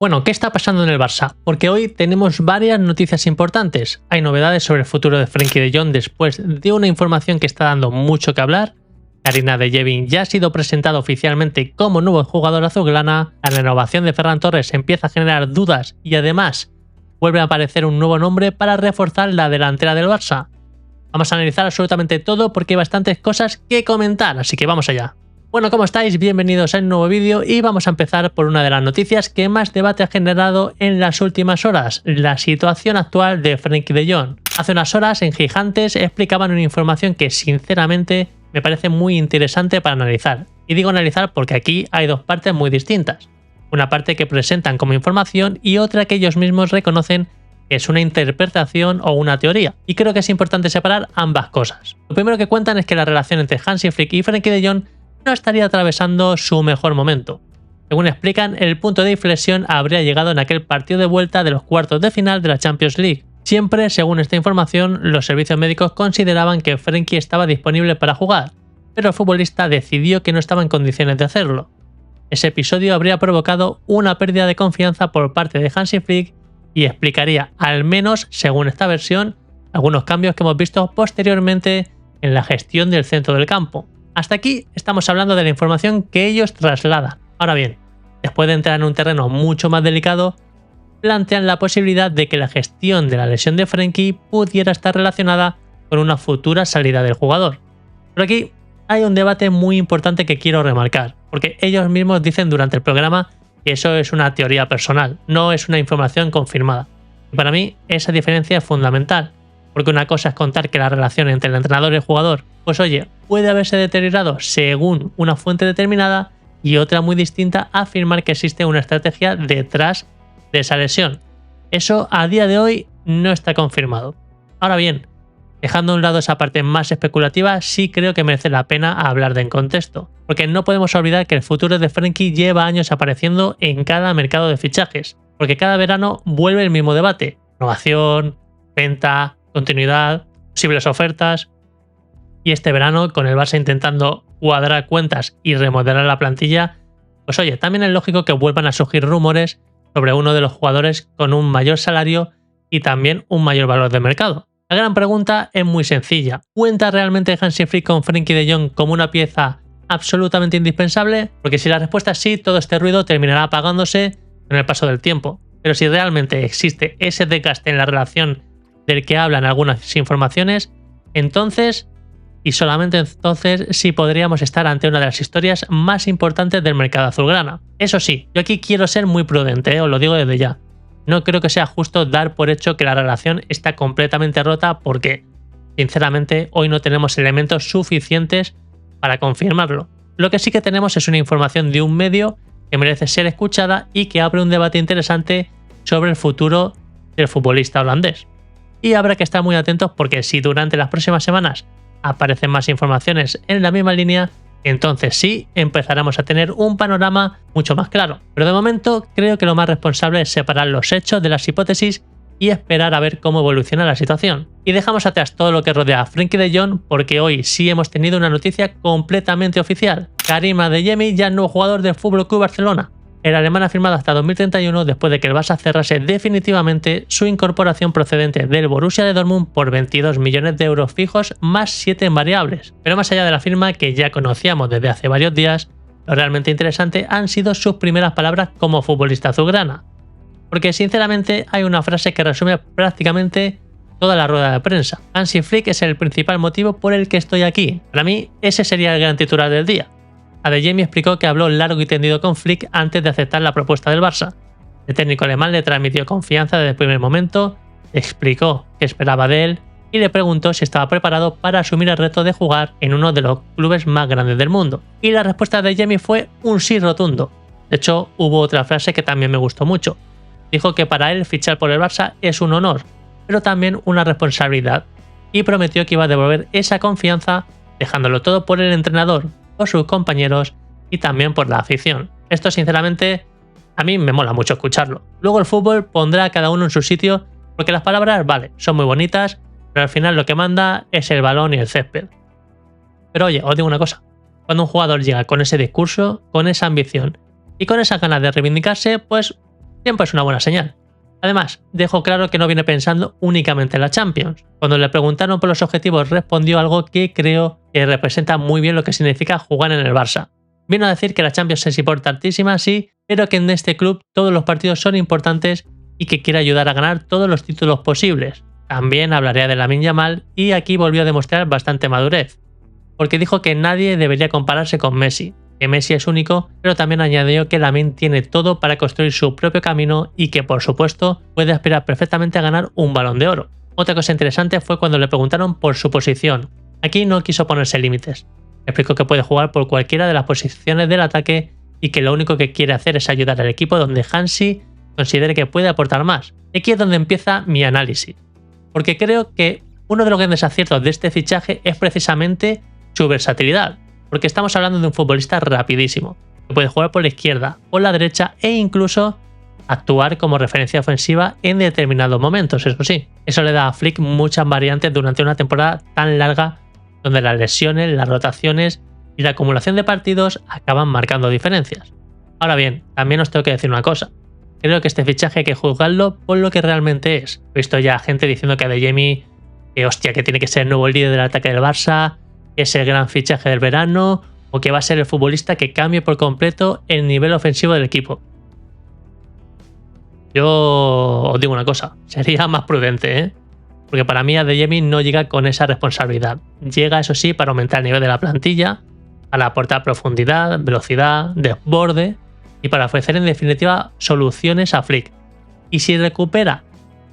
Bueno, ¿qué está pasando en el Barça? Porque hoy tenemos varias noticias importantes. Hay novedades sobre el futuro de Frenkie de Jong después de una información que está dando mucho que hablar. Karim Adeyemi ya ha sido presentado oficialmente como nuevo jugador azulgrana. La renovación de Ferran Torres empieza a generar dudas y además vuelve a aparecer un nuevo nombre para reforzar la delantera del Barça. Vamos a analizar absolutamente todo porque hay bastantes cosas que comentar, así que vamos allá. Bueno, ¿cómo estáis? Bienvenidos a un nuevo vídeo y vamos a empezar por una de las noticias que más debate ha generado en las últimas horas, la situación actual de Frenkie de Jong. Hace unas horas en Gigantes explicaban una información que sinceramente me parece muy interesante para analizar. Y digo analizar porque aquí hay dos partes muy distintas. Una parte que presentan como información y otra que ellos mismos reconocen que es una interpretación o una teoría. Y creo que es importante separar ambas cosas. Lo primero que cuentan es que la relación entre Hansi Flick y Frenkie de Jong no estaría atravesando su mejor momento. Según explican, el punto de inflexión habría llegado en aquel partido de vuelta de los cuartos de final de la Champions League. Siempre, según esta información, los servicios médicos consideraban que Frenkie estaba disponible para jugar, pero el futbolista decidió que no estaba en condiciones de hacerlo. Ese episodio habría provocado una pérdida de confianza por parte de Hansi Flick y explicaría, al menos según esta versión, algunos cambios que hemos visto posteriormente en la gestión del centro del campo. Hasta aquí estamos hablando de la información que ellos trasladan. Ahora bien, después de entrar en un terreno mucho más delicado, plantean la posibilidad de que la gestión de la lesión de Frenkie pudiera estar relacionada con una futura salida del jugador. Pero aquí hay un debate muy importante que quiero remarcar, porque ellos mismos dicen durante el programa que eso es una teoría personal, no es una información confirmada. Y para mí esa diferencia es fundamental, porque una cosa es contar que la relación entre el entrenador y el jugador, pues oye, puede haberse deteriorado según una fuente determinada, y otra muy distinta afirmar que existe una estrategia detrás de esa lesión. Eso a día de hoy no está confirmado. Ahora bien, dejando a un lado esa parte más especulativa, sí creo que merece la pena hablar de en contexto, porque no podemos olvidar que el futuro de Frenkie lleva años apareciendo en cada mercado de fichajes, porque cada verano vuelve el mismo debate: renovación, venta, continuidad, posibles ofertas. Y este verano, con el Barça intentando cuadrar cuentas y remodelar la plantilla, pues oye, también es lógico que vuelvan a surgir rumores sobre uno de los jugadores con un mayor salario y también un mayor valor de mercado. La gran pregunta es muy sencilla: ¿cuenta realmente Hansi Flick con Frenkie de Jong como una pieza absolutamente indispensable? Porque si la respuesta es sí, todo este ruido terminará apagándose con el paso del tiempo. Pero si realmente existe ese desgaste en la relación del que hablan algunas informaciones, entonces, y solamente entonces, sí podríamos estar ante una de las historias más importantes del mercado azulgrana. Eso sí, yo aquí quiero ser muy prudente, os lo digo desde ya. No creo que sea justo dar por hecho que la relación está completamente rota porque, sinceramente, hoy no tenemos elementos suficientes para confirmarlo. Lo que sí que tenemos es una información de un medio que merece ser escuchada y que abre un debate interesante sobre el futuro del futbolista holandés. Y habrá que estar muy atentos porque si durante las próximas semanas aparecen más informaciones en la misma línea, entonces sí empezaremos a tener un panorama mucho más claro. Pero de momento creo que lo más responsable es separar los hechos de las hipótesis y esperar a ver cómo evoluciona la situación. Y dejamos atrás todo lo que rodea a Frenkie de Jong porque hoy sí hemos tenido una noticia completamente oficial. Karim Adeyemi ya es nuevo jugador del FC Barcelona. El alemán ha firmado hasta 2031 después de que el Barça cerrase definitivamente su incorporación procedente del Borussia de Dortmund por 22 millones de euros fijos más 7 en variables. Pero más allá de la firma que ya conocíamos desde hace varios días, lo realmente interesante han sido sus primeras palabras como futbolista azulgrana. Porque sinceramente hay una frase que resume prácticamente toda la rueda de prensa: Hansi Flick es el principal motivo por el que estoy aquí. Para mí ese sería el gran titular del día. Adeyemi explicó que habló largo y tendido con Flick antes de aceptar la propuesta del Barça. El técnico alemán le transmitió confianza desde el primer momento, explicó qué esperaba de él y le preguntó si estaba preparado para asumir el reto de jugar en uno de los clubes más grandes del mundo. Y la respuesta de Adeyemi fue un sí rotundo. De hecho, hubo otra frase que también me gustó mucho. Dijo que para él fichar por el Barça es un honor, pero también una responsabilidad, y prometió que iba a devolver esa confianza dejándolo todo por el entrenador, por sus compañeros y también por la afición. Esto sinceramente a mí me mola mucho escucharlo. Luego el fútbol pondrá a cada uno en su sitio porque las palabras, vale, son muy bonitas, pero al final lo que manda es el balón y el césped. Pero oye, os digo una cosa: cuando un jugador llega con ese discurso, con esa ambición y con esas ganas de reivindicarse, pues siempre es una buena señal. Además, dejó claro que no viene pensando únicamente en la Champions. Cuando le preguntaron por los objetivos, respondió algo que creo que representa muy bien lo que significa jugar en el Barça. Vino a decir que la Champions es importantísima, sí, pero que en este club todos los partidos son importantes y que quiere ayudar a ganar todos los títulos posibles. También hablaría de Lamine Yamal y aquí volvió a demostrar bastante madurez, porque dijo que nadie debería compararse con Messi, que Messi es único, pero también añadió que Lamine tiene todo para construir su propio camino y que por supuesto puede aspirar perfectamente a ganar un Balón de Oro. Otra cosa interesante fue cuando le preguntaron por su posición. Aquí no quiso ponerse límites. Explicó que puede jugar por cualquiera de las posiciones del ataque y que lo único que quiere hacer es ayudar al equipo donde Hansi considere que puede aportar más. Aquí es donde empieza mi análisis, porque creo que uno de los grandes aciertos de este fichaje es precisamente su versatilidad, porque estamos hablando de un futbolista rapidísimo, que puede jugar por la izquierda, por la derecha e incluso actuar como referencia ofensiva en determinados momentos, eso sí. Eso le da a Flick muchas variantes durante una temporada tan larga donde las lesiones, las rotaciones y la acumulación de partidos acaban marcando diferencias. Ahora bien, también os tengo que decir una cosa. Creo que este fichaje hay que juzgarlo por lo que realmente es. He visto ya gente diciendo que Adeyemi, que tiene que ser el nuevo líder del ataque del Barça, que es el gran fichaje del verano, o que va a ser el futbolista que cambie por completo el nivel ofensivo del equipo. Yo os digo una cosa, sería más prudente, ¿eh? Porque para mí Adeyemi no llega con esa responsabilidad. Llega, eso sí, para aumentar el nivel de la plantilla, para aportar profundidad, velocidad, desborde y para ofrecer en definitiva soluciones a Flick. Y si recupera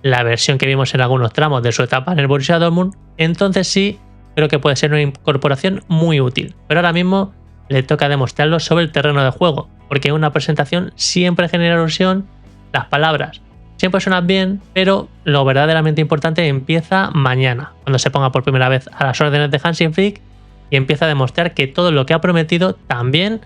la versión que vimos en algunos tramos de su etapa en el Borussia Dortmund, entonces sí creo que puede ser una incorporación muy útil. Pero ahora mismo le toca demostrarlo sobre el terreno de juego, porque una presentación siempre genera ilusión, las palabras siempre suenan bien, pero lo verdaderamente importante empieza mañana, cuando se ponga por primera vez a las órdenes de Hansi Flick y empieza a demostrar que todo lo que ha prometido también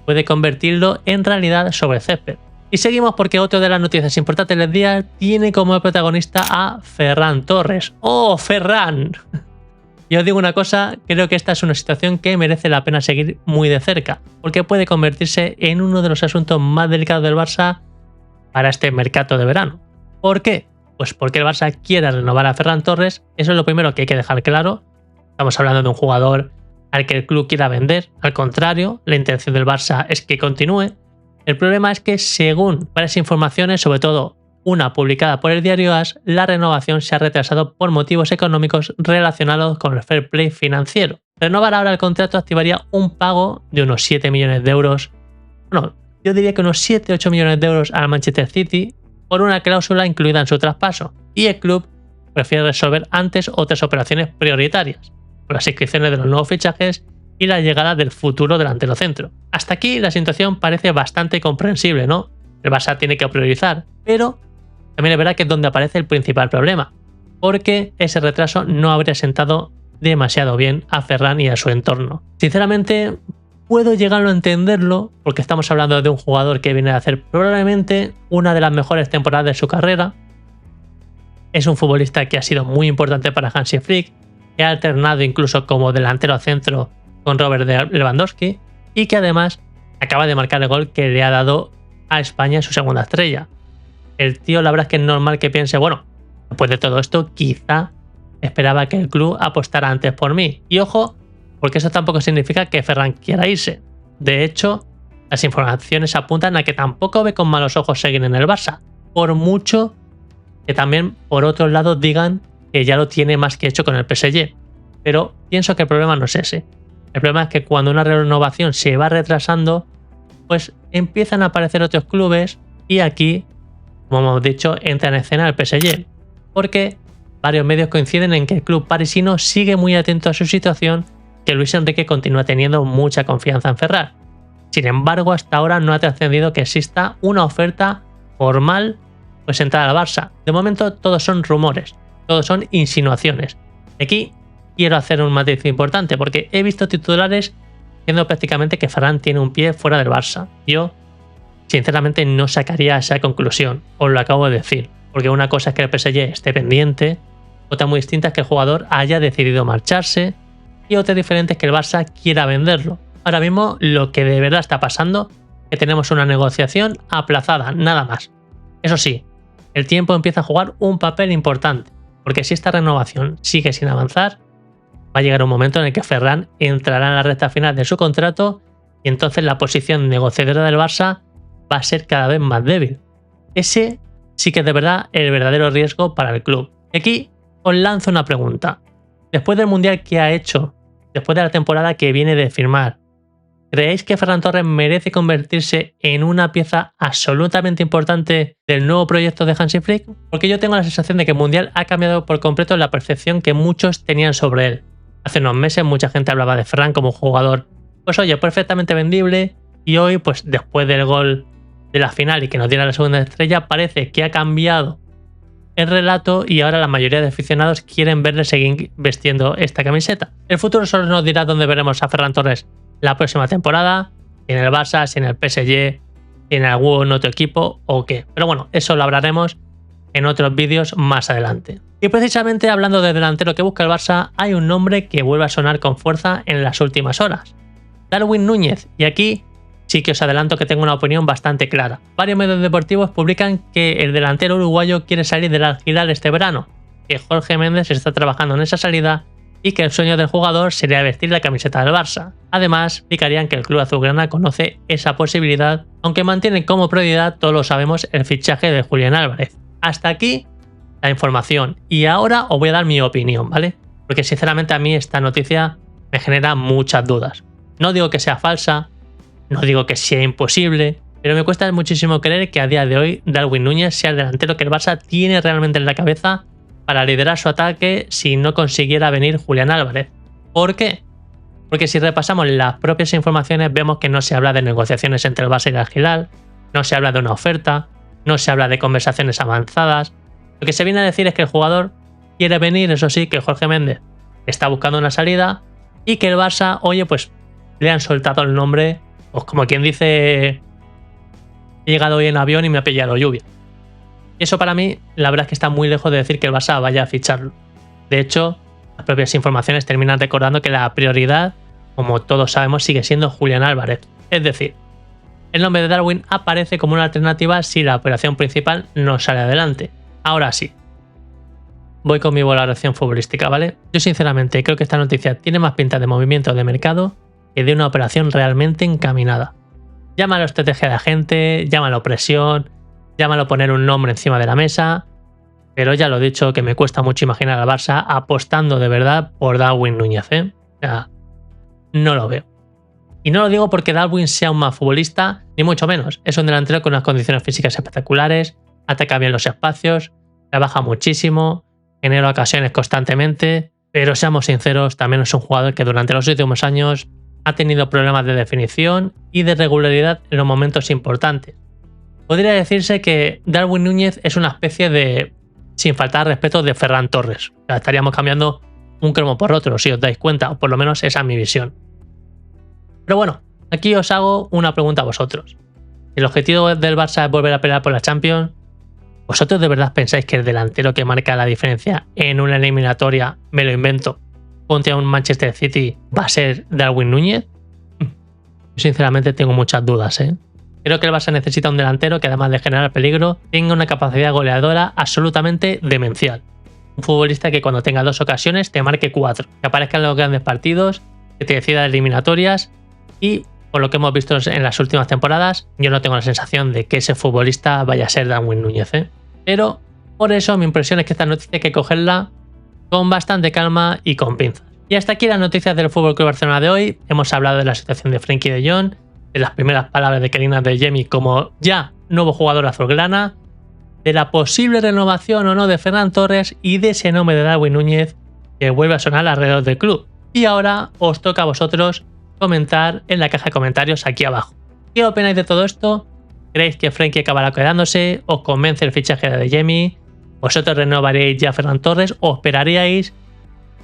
puede convertirlo en realidad sobre el césped. Y seguimos porque otra de las noticias importantes del día tiene como protagonista a Ferran Torres. ¡Oh, Ferran! Y os digo una cosa, creo que esta es una situación que merece la pena seguir muy de cerca, porque puede convertirse en uno de los asuntos más delicados del Barça para este mercado de verano. ¿Por qué? Pues porque el Barça quiere renovar a Ferran Torres, eso es lo primero que hay que dejar claro. Estamos hablando de un jugador al que el club quiera vender, al contrario, la intención del Barça es que continúe. El problema es que según varias informaciones, sobre todo una publicada por el diario AS, la renovación se ha retrasado por motivos económicos relacionados con el fair play financiero. Renovar ahora el contrato activaría un pago de unos 7 millones de euros, bueno, yo diría que unos 7-8 millones de euros al Manchester City por una cláusula incluida en su traspaso, y el club prefiere resolver antes otras operaciones prioritarias, por las inscripciones de los nuevos fichajes y la llegada del futuro delantero centro. Hasta aquí la situación parece bastante comprensible, ¿no? El Barça tiene que priorizar, pero también es verdad que es donde aparece el principal problema, porque ese retraso no habría sentado demasiado bien a Ferran y a su entorno. Sinceramente, puedo llegar a entenderlo, porque estamos hablando de un jugador que viene a hacer probablemente una de las mejores temporadas de su carrera. Es un futbolista que ha sido muy importante para Hansi Flick, que ha alternado incluso como delantero centro con Robert Lewandowski y que además acaba de marcar el gol que le ha dado a España su segunda estrella. El tío, la verdad es que es normal que piense, bueno, después de todo esto quizá esperaba que el club apostara antes por mí. Y ojo, porque eso tampoco significa que Ferran quiera irse. De hecho, las informaciones apuntan a que tampoco ve con malos ojos seguir en el Barça, por mucho que también por otro lado digan que ya lo tiene más que hecho con el PSG. Pero pienso que el problema no es ese. El problema es que cuando una renovación se va retrasando, pues empiezan a aparecer otros clubes y aquí, como hemos dicho, entra en escena el PSG. Porque varios medios coinciden en que el club parisino sigue muy atento a su situación, que Luis Enrique continúa teniendo mucha confianza en Ferran. Sin embargo, hasta ahora no ha trascendido que exista una oferta formal presentada al Barça. De momento todos son rumores, todos son insinuaciones. Aquí quiero hacer un matiz importante porque he visto titulares diciendo prácticamente que Ferran tiene un pie fuera del Barça. Yo, sinceramente, no sacaría esa conclusión, os lo acabo de decir, porque una cosa es que el PSG esté pendiente, otra muy distinta es que el jugador haya decidido marcharse, y otra diferente es que el Barça quiera venderlo. Ahora mismo lo que de verdad está pasando es que tenemos una negociación aplazada, nada más. Eso sí, el tiempo empieza a jugar un papel importante, porque si esta renovación sigue sin avanzar, va a llegar un momento en el que Ferran entrará en la recta final de su contrato y entonces la posición negociadora del Barça va a ser cada vez más débil. Ese sí que es de verdad el verdadero riesgo para el club. Y aquí os lanzo una pregunta. Después del Mundial que ha hecho, después de la temporada que viene de firmar, ¿creéis que Ferran Torres merece convertirse en una pieza absolutamente importante del nuevo proyecto de Hansi Flick? Porque yo tengo la sensación de que el Mundial ha cambiado por completo la percepción que muchos tenían sobre él. Hace unos meses mucha gente hablaba de Ferran como un jugador, pues oye, perfectamente vendible, y hoy, pues después del gol de la final y que nos diera la segunda estrella, parece que ha cambiado el relato y ahora la mayoría de aficionados quieren verle seguir vestiendo esta camiseta. El futuro solo nos dirá dónde veremos a Ferran Torres la próxima temporada, si en el Barça, si en el PSG, si en algún otro equipo o qué. Pero bueno, eso lo hablaremos en otros vídeos más adelante. Y precisamente hablando de delantero que busca el Barça, hay un nombre que vuelve a sonar con fuerza en las últimas horas. Darwin Núñez. Y aquí sí que os adelanto que tengo una opinión bastante clara. Varios medios deportivos publican que el delantero uruguayo quiere salir del Al Hilal este verano, que Jorge Méndez está trabajando en esa salida y que el sueño del jugador sería vestir la camiseta del Barça. Además, explicarían que el club azulgrana conoce esa posibilidad, aunque mantienen como prioridad, todos lo sabemos, el fichaje de Julián Álvarez. Hasta aquí la información. Y ahora os voy a dar mi opinión, ¿vale? Porque sinceramente a mí esta noticia me genera muchas dudas. No digo que sea falsa, no digo que sea imposible, pero me cuesta muchísimo creer que a día de hoy Darwin Núñez sea el delantero que el Barça tiene realmente en la cabeza para liderar su ataque si no consiguiera venir Julián Álvarez. ¿Por qué? Porque si repasamos las propias informaciones vemos que no se habla de negociaciones entre el Barça y el Al Hilal, no se habla de una oferta, no se habla de conversaciones avanzadas. Lo que se viene a decir es que el jugador quiere venir, eso sí, que Jorge Méndez está buscando una salida y que el Barça, oye, pues le han soltado el nombre, pues como quien dice, he llegado hoy en avión y me ha pillado lluvia. Eso para mí, la verdad es que está muy lejos de decir que el Barça vaya a ficharlo. De hecho, las propias informaciones terminan recordando que la prioridad, como todos sabemos, sigue siendo Julián Álvarez. Es decir, el nombre de Darwin aparece como una alternativa si la operación principal no sale adelante. Ahora sí, voy con mi valoración futbolística, ¿vale? Yo sinceramente creo que esta noticia tiene más pinta de movimiento de mercado que de una operación realmente encaminada. Llámalo estrategia de agente, llámalo presión, llámalo poner un nombre encima de la mesa, pero ya lo he dicho que me cuesta mucho imaginar al Barça apostando de verdad por Darwin Núñez, ¿eh? O sea, no lo veo. Y no lo digo porque Darwin sea un mal futbolista, ni mucho menos. Es un delantero con unas condiciones físicas espectaculares, ataca bien los espacios, trabaja muchísimo, genera ocasiones constantemente, pero seamos sinceros, también es un jugador que durante los últimos años ha tenido problemas de definición y de regularidad en los momentos importantes. Podría decirse que Darwin Núñez es una especie de, sin faltar respeto, de Ferran Torres. O sea, estaríamos cambiando un cromo por otro, si os dais cuenta, o por lo menos esa es mi visión. Pero bueno, aquí os hago una pregunta a vosotros. Si el objetivo del Barça es volver a pelear por la Champions, ¿vosotros de verdad pensáis que el delantero que marca la diferencia en una eliminatoria, me lo invento, contra un Manchester City va a ser Darwin Núñez? Yo sinceramente tengo muchas dudas, ¿eh? Creo que el Barça necesita un delantero que además de generar peligro, tenga una capacidad goleadora absolutamente demencial. Un futbolista que cuando tenga 2 ocasiones te marque 4, que aparezca en los grandes partidos, que te decida eliminatorias y, por lo que hemos visto en las últimas temporadas, yo no tengo la sensación de que ese futbolista vaya a ser Darwin Núñez, ¿eh? Pero por eso mi impresión es que esta noticia hay que cogerla con bastante calma y con pinzas. Y hasta aquí las noticias del FC Barcelona de hoy. Hemos hablado de la situación de Frenkie de Jong, de las primeras palabras de Karina Adeyemi como ya nuevo jugador azulgrana, de la posible renovación o no de Ferran Torres y de ese nombre de Darwin Núñez que vuelve a sonar alrededor del club. Y ahora os toca a vosotros comentar en la caja de comentarios aquí abajo. ¿Qué opináis de todo esto? ¿Creéis que Frenkie acabará quedándose? ¿Os convence el fichaje de Adeyemi? ¿Vosotros renovaréis ya a Ferran Torres o esperaríais?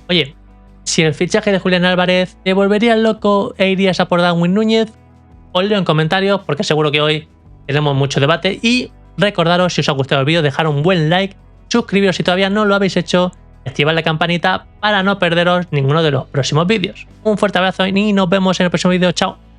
Oye, si el fichaje de Julián Álvarez, ¿te volverías loco e irías a por Darwin Núñez? Os leo en comentarios porque seguro que hoy tenemos mucho debate y recordaros, si os ha gustado el vídeo, dejar un buen like, suscribiros si todavía no lo habéis hecho, activad la campanita para no perderos ninguno de los próximos vídeos. Un fuerte abrazo y nos vemos en el próximo vídeo. Chao.